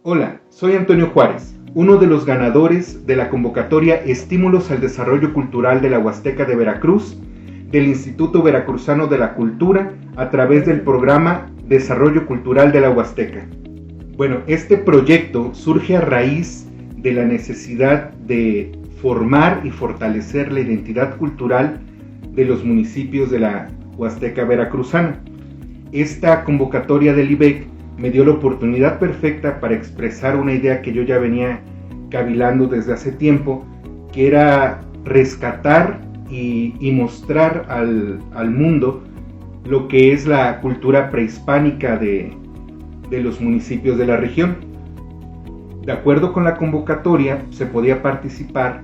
Hola, soy Antonio Juárez, uno de los ganadores de la convocatoria Estímulos al Desarrollo Cultural de la Huasteca de Veracruz, del Instituto Veracruzano de la Cultura, a través del programa Desarrollo Cultural de la Huasteca. Bueno, este proyecto surge a raíz de la necesidad de formar y fortalecer la identidad cultural de los municipios de la Huasteca Veracruzana. Esta convocatoria del IBEC me dio la oportunidad perfecta para expresar una idea que yo ya venía cavilando desde hace tiempo, que era rescatar y mostrar al mundo lo que es la cultura prehispánica de los municipios de la región. De acuerdo con la convocatoria, se podía participar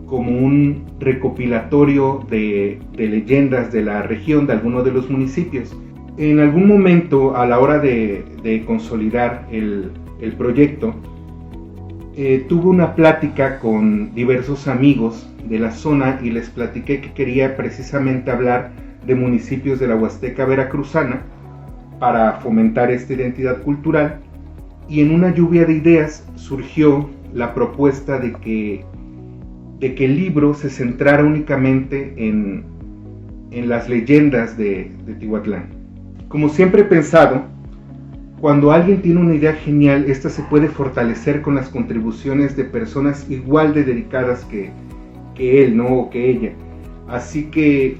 como un recopilatorio de leyendas de la región, de alguno de los municipios. En algún momento, a la hora de consolidar el proyecto, tuve una plática con diversos amigos de la zona y les platiqué que quería precisamente hablar de municipios de la Huasteca Veracruzana para fomentar esta identidad cultural, y en una lluvia de ideas surgió la propuesta de que el libro se centrara únicamente en las leyendas de Tihuatlán. Como siempre he pensado, cuando alguien tiene una idea genial, esta se puede fortalecer con las contribuciones de personas igual de dedicadas que él, ¿no? O que ella. Así que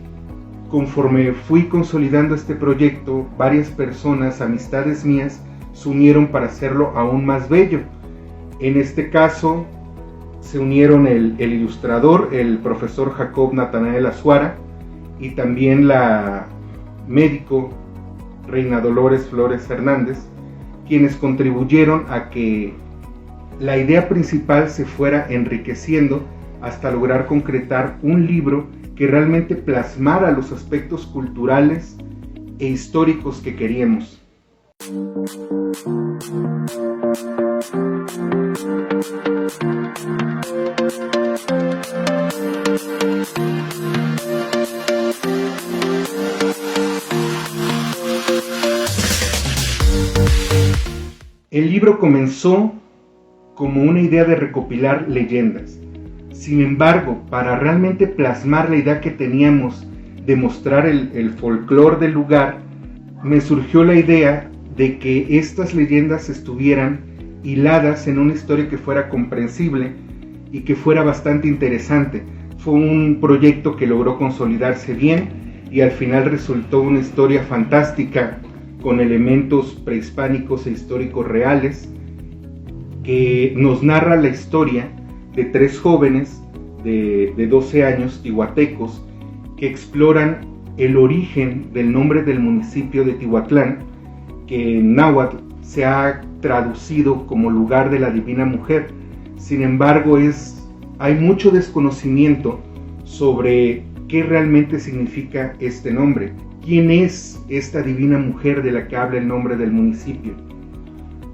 conforme fui consolidando este proyecto, varias personas, amistades mías, se unieron para hacerlo aún más bello. En este caso, se unieron el ilustrador, el profesor Jacob Natanael Azuara, y también la médico Reina Dolores Flores Hernández, quienes contribuyeron a que la idea principal se fuera enriqueciendo hasta lograr concretar un libro que realmente plasmara los aspectos culturales e históricos que queríamos. El libro comenzó como una idea de recopilar leyendas. Sin embargo, para realmente plasmar la idea que teníamos de mostrar el folclore del lugar, me surgió la idea de que estas leyendas estuvieran hiladas en una historia que fuera comprensible y que fuera bastante interesante. Fue un proyecto que logró consolidarse bien y al final resultó una historia fantástica con elementos prehispánicos e históricos reales, que nos narra la historia de tres jóvenes de 12 años, tihuatecos, que exploran el origen del nombre del municipio de Tihuatlán, que en náhuatl se ha traducido como lugar de la divina mujer. Sin embargo, hay mucho desconocimiento sobre qué realmente significa este nombre. ¿Quién es esta divina mujer de la que habla el nombre del municipio?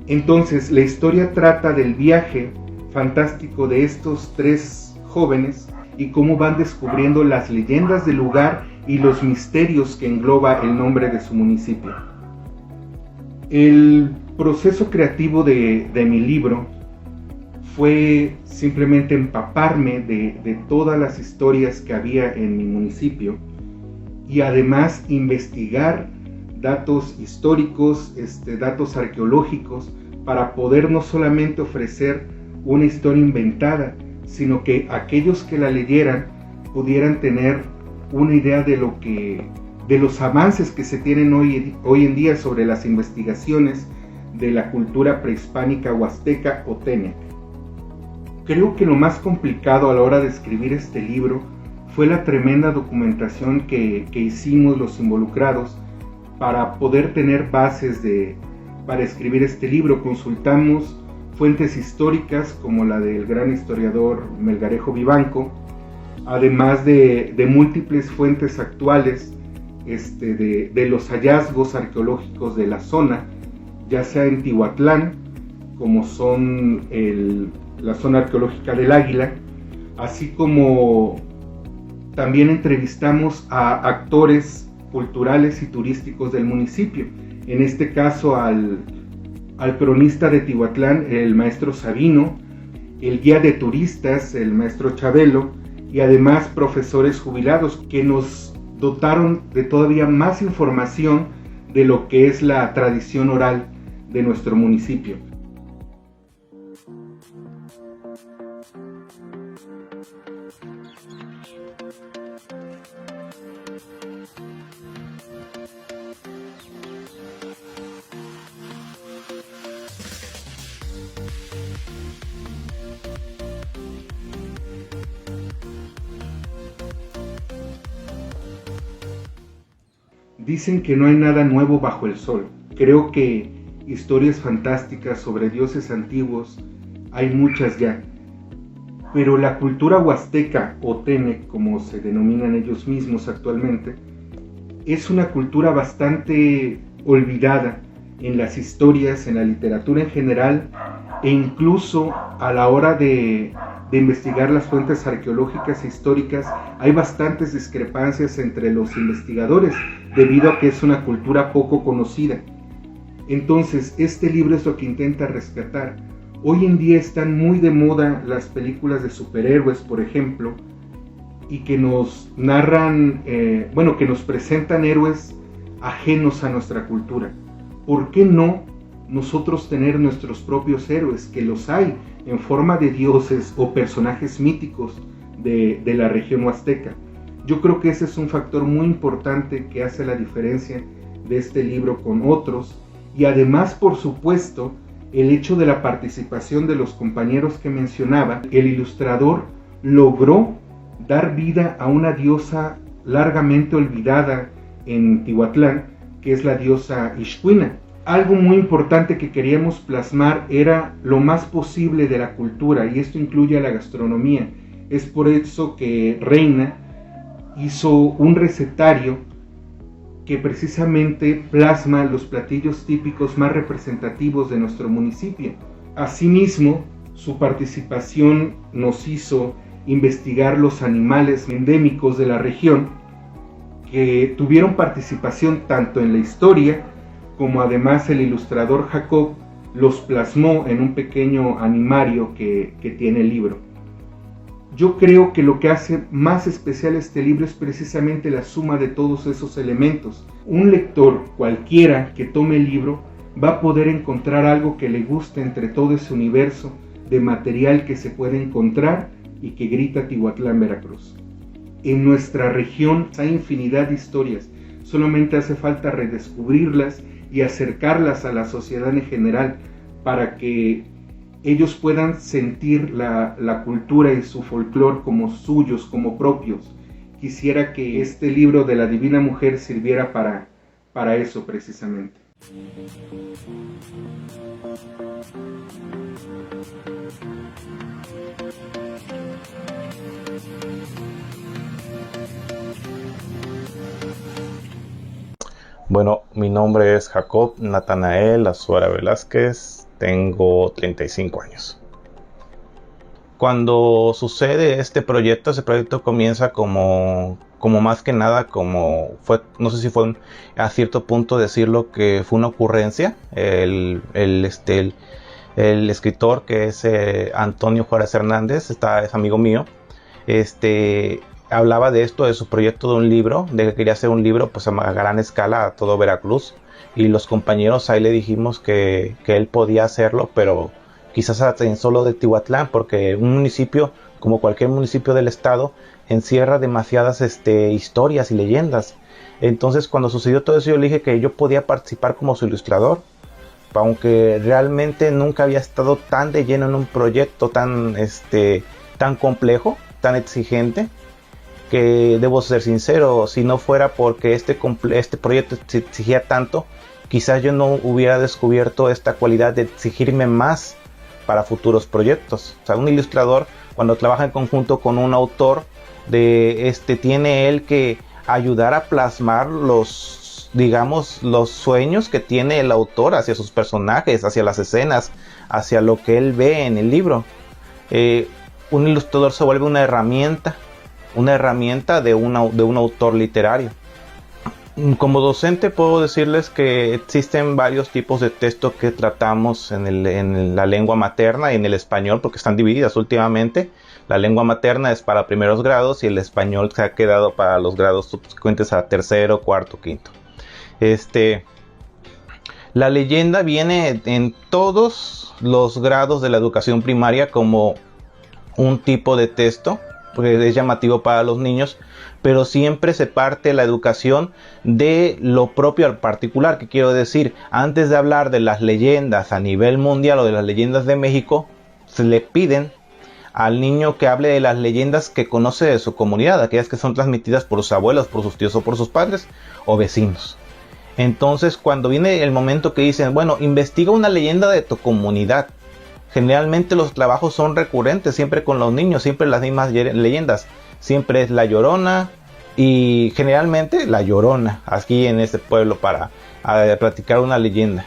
Entonces, la historia trata del viaje fantástico de estos tres jóvenes y cómo van descubriendo las leyendas del lugar y los misterios que engloba el nombre de su municipio. El proceso creativo de mi libro fue simplemente empaparme de todas las historias que había en mi municipio y además investigar datos históricos, datos arqueológicos, para poder no solamente ofrecer una historia inventada, sino que aquellos que la leyeran pudieran tener una idea de los avances que se tienen hoy en día sobre las investigaciones de la cultura prehispánica huasteca o teneca. Creo que lo más complicado a la hora de escribir este libro fue la tremenda documentación que hicimos los involucrados para poder tener bases para escribir este libro. Consultamos fuentes históricas como la del gran historiador Melgarejo Vivanco, además de múltiples fuentes actuales de los hallazgos arqueológicos de la zona, ya sea en Tihuatlán, como son la zona arqueológica del Águila, así como también entrevistamos a actores culturales y turísticos del municipio, en este caso al al cronista de Tihuatlán, el maestro Sabino, el guía de turistas, el maestro Chabelo, y además profesores jubilados que nos dotaron de todavía más información de lo que es la tradición oral de nuestro municipio. Dicen que no hay nada nuevo bajo el sol. Creo que historias fantásticas sobre dioses antiguos hay muchas ya. Pero la cultura huasteca, o Tenec, como se denominan ellos mismos actualmente, es una cultura bastante olvidada en las historias, en la literatura en general, e incluso a la hora de investigar las fuentes arqueológicas e históricas, hay bastantes discrepancias entre los investigadores, debido a que es una cultura poco conocida. Entonces, este libro es lo que intenta rescatar. Hoy en día están muy de moda las películas de superhéroes, por ejemplo, y que nos narran, que nos presentan héroes ajenos a nuestra cultura. ¿Por qué no nosotros tener nuestros propios héroes, que los hay en forma de dioses o personajes míticos de la región huasteca? Yo creo que ese es un factor muy importante que hace la diferencia de este libro con otros, y además, por supuesto, el hecho de la participación de los compañeros que mencionaba. El ilustrador logró dar vida a una diosa largamente olvidada en Tihuatlán, que es la diosa Ixcuina. Algo muy importante que queríamos plasmar era lo más posible de la cultura, y esto incluye a la gastronomía. Es por eso que Reina hizo un recetario que precisamente plasma los platillos típicos más representativos de nuestro municipio. Asimismo, su participación nos hizo investigar los animales endémicos de la región, que tuvieron participación tanto en la historia, como además el ilustrador Jacob los plasmó en un pequeño animario que tiene el libro. Yo creo que lo que hace más especial este libro es precisamente la suma de todos esos elementos. Un lector cualquiera que tome el libro va a poder encontrar algo que le guste entre todo ese universo de material que se puede encontrar y que grita Tihuatlán, Veracruz. En nuestra región hay infinidad de historias, solamente hace falta redescubrirlas y acercarlas a la sociedad en general para que ellos puedan sentir la cultura y su folclore como suyos, como propios. Quisiera que este libro de la Divina Mujer sirviera para eso precisamente. Bueno, mi nombre es Jacob Natanael Azuara Velázquez, tengo 35 años. Cuando sucede este proyecto comienza como más que nada, no sé si fue a cierto punto decirlo que fue una ocurrencia. El escritor, que es Antonio Juárez Hernández, es amigo mío, hablaba de esto, de su proyecto de un libro, de que quería hacer un libro pues a gran escala a todo Veracruz, y los compañeros ahí le dijimos que él podía hacerlo, pero quizás en solo de Tihuatlán, porque un municipio, como cualquier municipio del estado, encierra demasiadas historias y leyendas. Entonces, cuando sucedió todo eso, yo le dije que yo podía participar como su ilustrador, aunque realmente nunca había estado tan de lleno en un proyecto tan complejo, tan exigente, que debo ser sincero, si no fuera porque este proyecto exigía tanto, quizás yo no hubiera descubierto esta cualidad de exigirme más para futuros proyectos. O sea, un ilustrador, cuando trabaja en conjunto con un autor, tiene él que ayudar a plasmar los sueños que tiene el autor hacia sus personajes, hacia las escenas, hacia lo que él ve en el libro. Un ilustrador se vuelve una herramienta de un autor literario. Como docente puedo decirles que existen varios tipos de texto que tratamos en la lengua materna y en el español, porque están divididas últimamente. La lengua materna es para primeros grados y el español se ha quedado para los grados subsecuentes a tercero, cuarto, quinto. La leyenda viene en todos los grados de la educación primaria como un tipo de texto, porque es llamativo para los niños, pero siempre se parte la educación de lo propio al particular. Que quiero decir, antes de hablar de las leyendas a nivel mundial o de las leyendas de México, se le piden al niño que hable de las leyendas que conoce de su comunidad, aquellas que son transmitidas por sus abuelos, por sus tíos o por sus padres o vecinos. Entonces, cuando viene el momento que dicen, bueno, investiga una leyenda de tu comunidad, generalmente los trabajos son recurrentes, siempre con los niños, siempre las mismas leyendas. Siempre es la Llorona y generalmente la Llorona, aquí en este pueblo, para practicar una leyenda.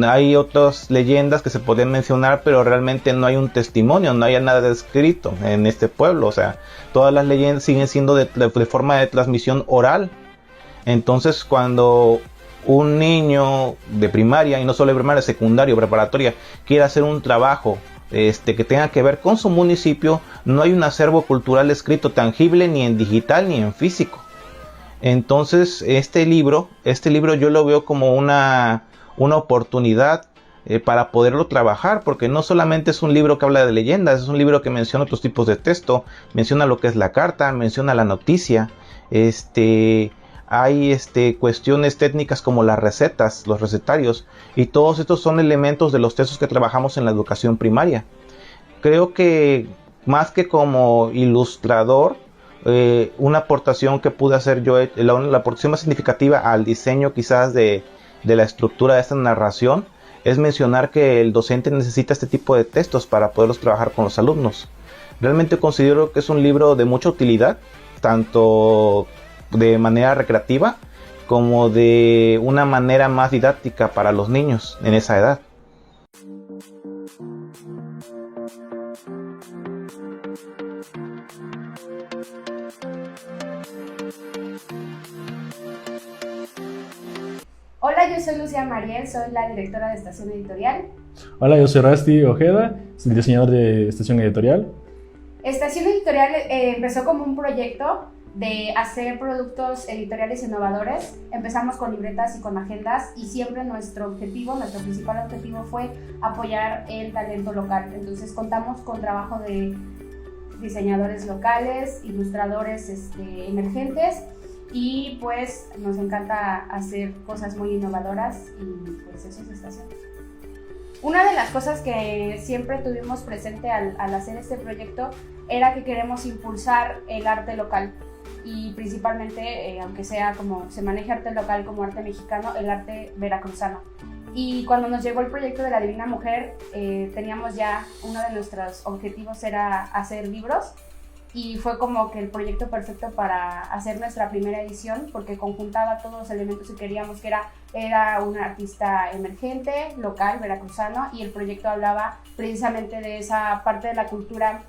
Hay otras leyendas que se pueden mencionar, pero realmente no hay un testimonio, no hay nada escrito en este pueblo. O sea, todas las leyendas siguen siendo de forma de transmisión oral. Entonces, cuando un niño de primaria, y no solo de primaria, secundaria o preparatoria, quiere hacer un trabajo que tenga que ver con su municipio, no hay un acervo cultural escrito tangible ni en digital ni en físico. Entonces este libro yo lo veo como una oportunidad para poderlo trabajar, porque no solamente es un libro que habla de leyendas, es un libro que menciona otros tipos de texto, menciona lo que es la carta, menciona la noticia, hay cuestiones técnicas como las recetas, los recetarios, y todos estos son elementos de los textos que trabajamos en la educación primaria. Creo que más que como ilustrador, una aportación que pude hacer yo, la aportación más significativa al diseño quizás de la estructura de esta narración, es mencionar que el docente necesita este tipo de textos para poderlos trabajar con los alumnos. Realmente considero que es un libro de mucha utilidad, tanto de manera recreativa como de una manera más didáctica para los niños en esa edad. Hola, yo soy Lucía Mariel, soy la directora de Estación Editorial. Hola, yo soy Rusty Ojeda, soy diseñador de Estación Editorial. Estación Editorial empezó como un proyecto de hacer productos editoriales innovadores. Empezamos con libretas y con agendas y siempre nuestro principal objetivo fue apoyar el talento local. Entonces contamos con trabajo de diseñadores locales, ilustradores emergentes y pues nos encanta hacer cosas muy innovadoras y pues eso es Estación. Una de las cosas que siempre tuvimos presente al hacer este proyecto era que queremos impulsar el arte local y principalmente, aunque sea como se maneja arte local como arte mexicano, el arte veracruzano. Y cuando nos llegó el proyecto de la Divina Mujer, teníamos ya, uno de nuestros objetivos era hacer libros y fue como que el proyecto perfecto para hacer nuestra primera edición porque conjuntaba todos los elementos que queríamos, que era un artista emergente, local, veracruzano, y el proyecto hablaba precisamente de esa parte de la cultura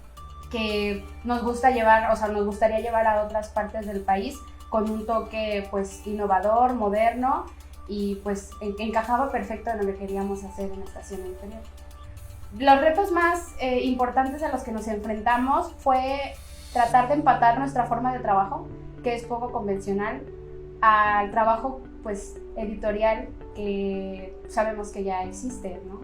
que nos gusta llevar, o sea, nos gustaría llevar a otras partes del país con un toque pues innovador, moderno y pues encajaba perfecto en lo que queríamos hacer en la Estación Editorial. Los retos más importantes a los que nos enfrentamos fue tratar de empatar nuestra forma de trabajo, que es poco convencional, al trabajo pues editorial que sabemos que ya existe, ¿no?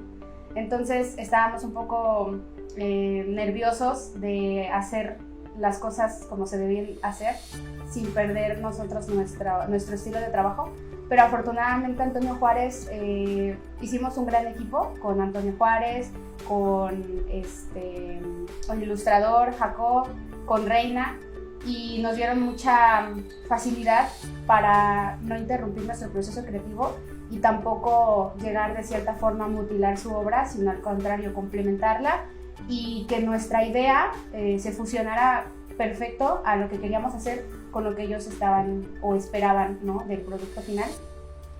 Entonces estábamos un poco nerviosos de hacer las cosas como se debían hacer sin perder nosotros nuestro estilo de trabajo, pero afortunadamente Antonio Juárez, hicimos un gran equipo con Antonio Juárez, con el ilustrador Jacob, con Reina, y nos dieron mucha facilidad para no interrumpir nuestro proceso creativo y tampoco llegar de cierta forma a mutilar su obra, sino al contrario, complementarla y que nuestra idea se fusionara perfecto a lo que queríamos hacer con lo que ellos estaban o esperaban, ¿no?, del producto final.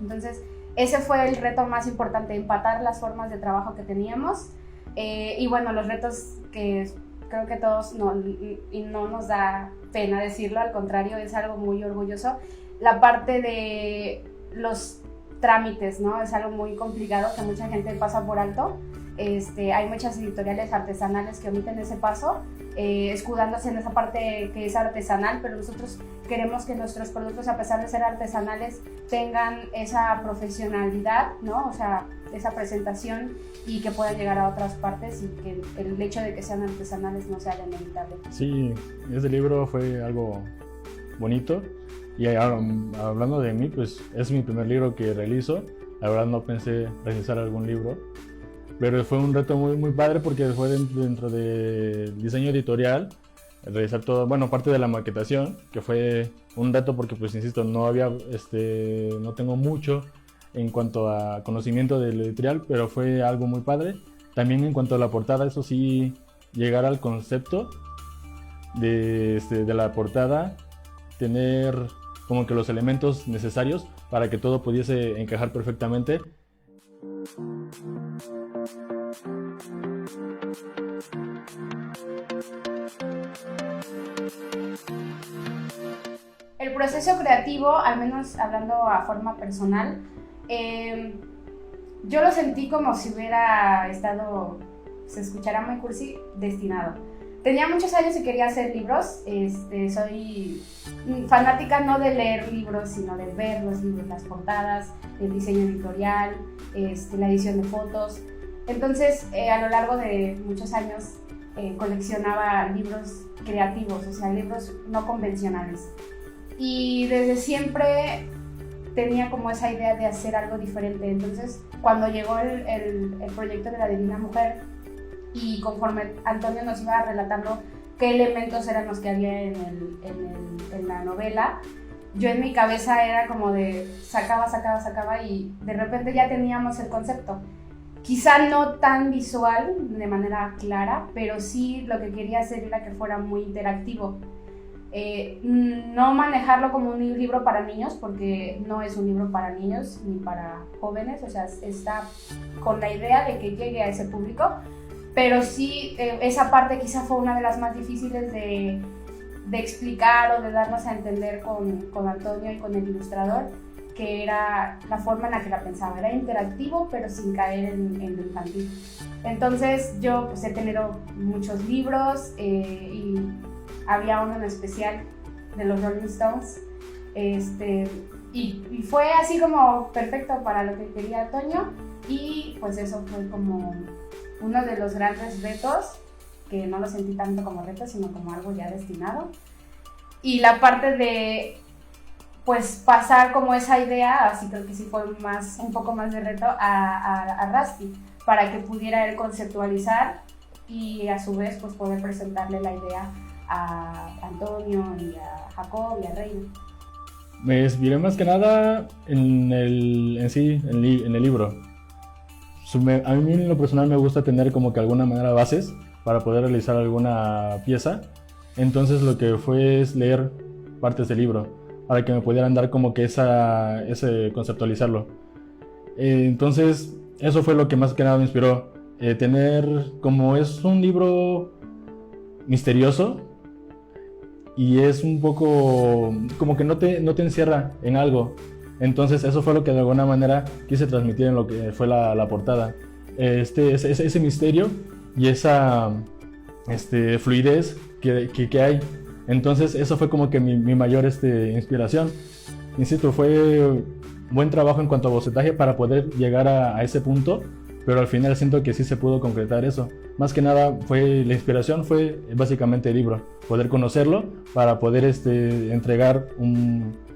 Entonces ese fue el reto más importante, empatar las formas de trabajo que teníamos y bueno, los retos que creo que todos no nos da pena decirlo, al contrario, es algo muy orgulloso. la parte de los trámites, ¿no? Es algo muy complicado que mucha gente pasa por alto. Hay muchas editoriales artesanales que omiten ese paso, escudándose en esa parte que es artesanal, pero nosotros queremos que nuestros productos, a pesar de ser artesanales, tengan esa profesionalidad, ¿no? O sea, esa presentación, y que puedan llegar a otras partes, y que el hecho de que sean artesanales no sea inevitable. Sí, este libro fue algo bonito, y ahora, hablando de mí, pues es mi primer libro que realizo. La verdad no pensé realizar algún libro, pero fue un reto muy, muy padre, porque fue dentro del diseño editorial, realizar todo, bueno, parte de la maquetación, que fue un reto porque, pues insisto, no tengo mucho en cuanto a conocimiento del editorial, pero fue algo muy padre. También en cuanto a la portada, eso sí, llegar al concepto de la portada, tener como que los elementos necesarios para que todo pudiese encajar perfectamente. El proceso creativo, al menos hablando a forma personal, yo lo sentí como si hubiera estado, se escuchará muy cursi, destinado. Tenía muchos años y quería hacer libros. Soy fanática no de leer libros, sino de ver los libros, las portadas, el diseño editorial, la edición de fotos. Entonces, a lo largo de muchos años, coleccionaba libros creativos, o sea, libros no convencionales. Y desde siempre tenía como esa idea de hacer algo diferente. Entonces, cuando llegó el proyecto de La Divina Mujer, y conforme Antonio nos iba relatando qué elementos eran los que había en la novela, yo en mi cabeza era como de sacaba, y de repente ya teníamos el concepto. Quizá no tan visual, de manera clara, pero sí lo que quería hacer era que fuera muy interactivo. No manejarlo como un libro para niños, porque no es un libro para niños ni para jóvenes, o sea, está con la idea de que llegue a ese público, pero sí, esa parte quizá fue una de las más difíciles de explicar o de darnos a entender con Antonio y con el ilustrador, que era la forma en la que la pensaba. Era interactivo, pero sin caer en lo infantil. Entonces yo pues, he tenido muchos libros, y había uno en especial de los Rolling Stones, y fue así como perfecto para lo que quería Antonio, y pues eso fue como uno de los grandes retos, que no lo sentí tanto como reto, sino como algo ya destinado. Y la parte de pues pasar como esa idea, así creo que sí fue un poco más de reto a Rusty, para que pudiera él conceptualizar y a su vez pues poder presentarle la idea a Antonio y a Jacob y a Reina. Me inspiré más que nada en el libro. A mí en lo personal me gusta tener como que alguna manera bases para poder realizar alguna pieza. Entonces lo que fue es leer partes del libro para que me pudieran dar como que ese conceptualizarlo. Entonces eso fue lo que más que nada me inspiró. Tener, como es un libro misterioso y es un poco como que no te encierra en algo. Entonces eso fue lo que de alguna manera quise transmitir en lo que fue la portada. Ese misterio y esa fluidez que hay. Entonces eso fue como que mi mayor inspiración. Insisto, fue buen trabajo en cuanto a bocetaje para poder llegar a ese punto, pero al final siento que sí se pudo concretar eso. Más que nada la inspiración fue básicamente el libro, poder conocerlo para poder entregar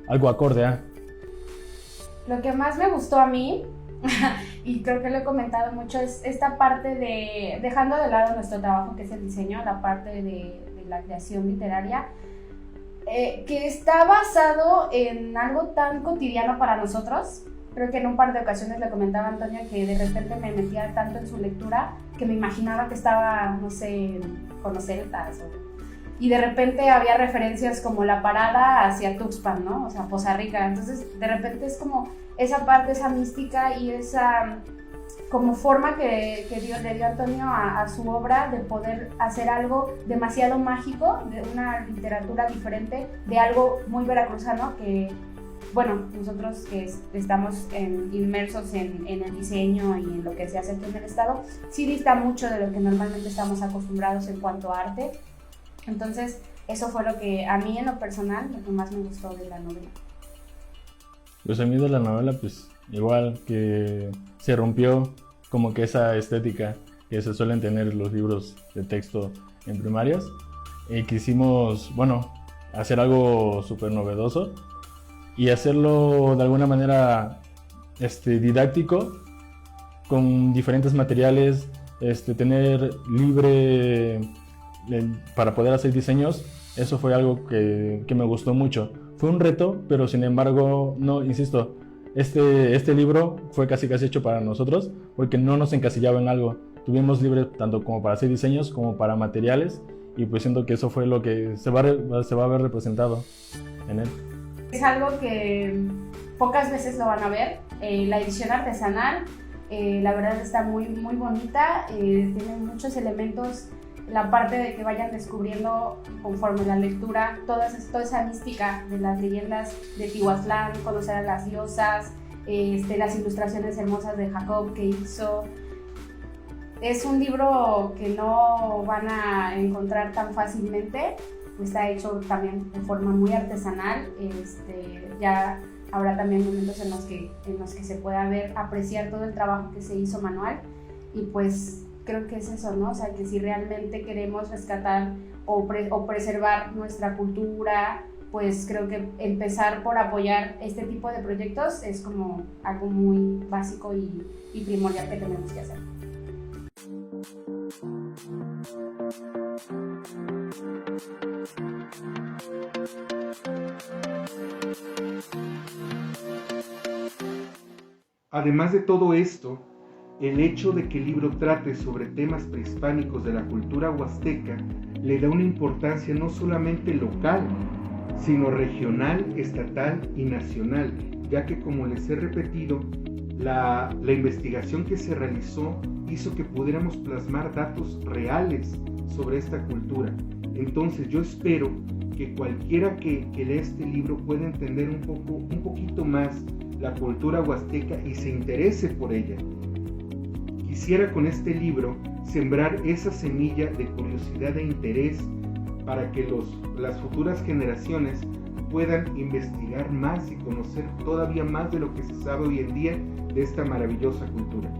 algo acorde a. Lo que más me gustó a mí, y creo que lo he comentado mucho, es esta parte de, dejando de lado nuestro trabajo que es el diseño, la parte de la creación literaria, que está basado en algo tan cotidiano para nosotros. Creo que en un par de ocasiones le comentaba a Antonio que de repente me metía tanto en su lectura que me imaginaba que estaba, no sé, con los celtas y de repente había referencias como la parada hacia Tuxpan, ¿no? O sea, Poza Rica. Entonces, de repente es como esa parte, esa mística y esa como forma que le dio Antonio a su obra de poder hacer algo demasiado mágico, de una literatura diferente, de algo muy veracruzano que bueno, nosotros que estamos inmersos en el diseño y en lo que se hace aquí en el estado, sí dista mucho de lo que normalmente estamos acostumbrados en cuanto a arte. Entonces, eso fue lo que a mí en lo personal, lo que más me gustó de la novela. Pues a mí de la novela, pues igual que se rompió como que esa estética que se suelen tener los libros de texto en primarias, y quisimos, bueno, hacer algo súper novedoso y hacerlo de alguna manera didáctico, con diferentes materiales, tener libre para poder hacer diseños. Eso fue algo que me gustó mucho. Fue un reto, pero sin embargo, no, insisto, este libro fue casi hecho para nosotros, porque no nos encasillaba en algo. Tuvimos libre tanto como para hacer diseños como para materiales, y pues siento que eso fue lo que se va a ver representado en él. Es algo que pocas veces lo van a ver. La edición artesanal, la verdad está muy, muy bonita, tiene muchos elementos. La parte de que vayan descubriendo conforme la lectura toda esa mística de las leyendas de Tihuatlán, conocer a las diosas, las ilustraciones hermosas de Jacob que hizo. Es un libro que no van a encontrar tan fácilmente, está hecho también de forma muy artesanal. Ya habrá también momentos en los que se pueda apreciar todo el trabajo que se hizo manual, y pues creo que es eso, ¿no? O sea, que si realmente queremos rescatar o preservar nuestra cultura, pues creo que empezar por apoyar este tipo de proyectos es como algo muy básico y primordial que tenemos que hacer. Además de todo esto, el hecho de que el libro trate sobre temas prehispánicos de la cultura huasteca le da una importancia no solamente local, sino regional, estatal y nacional, ya que, como les he repetido, la investigación que se realizó hizo que pudiéramos plasmar datos reales sobre esta cultura. Entonces yo espero que cualquiera que lea este libro pueda entender un poquito más la cultura huasteca y se interese por ella. Quisiera con este libro sembrar esa semilla de curiosidad e interés para que las futuras generaciones puedan investigar más y conocer todavía más de lo que se sabe hoy en día de esta maravillosa cultura.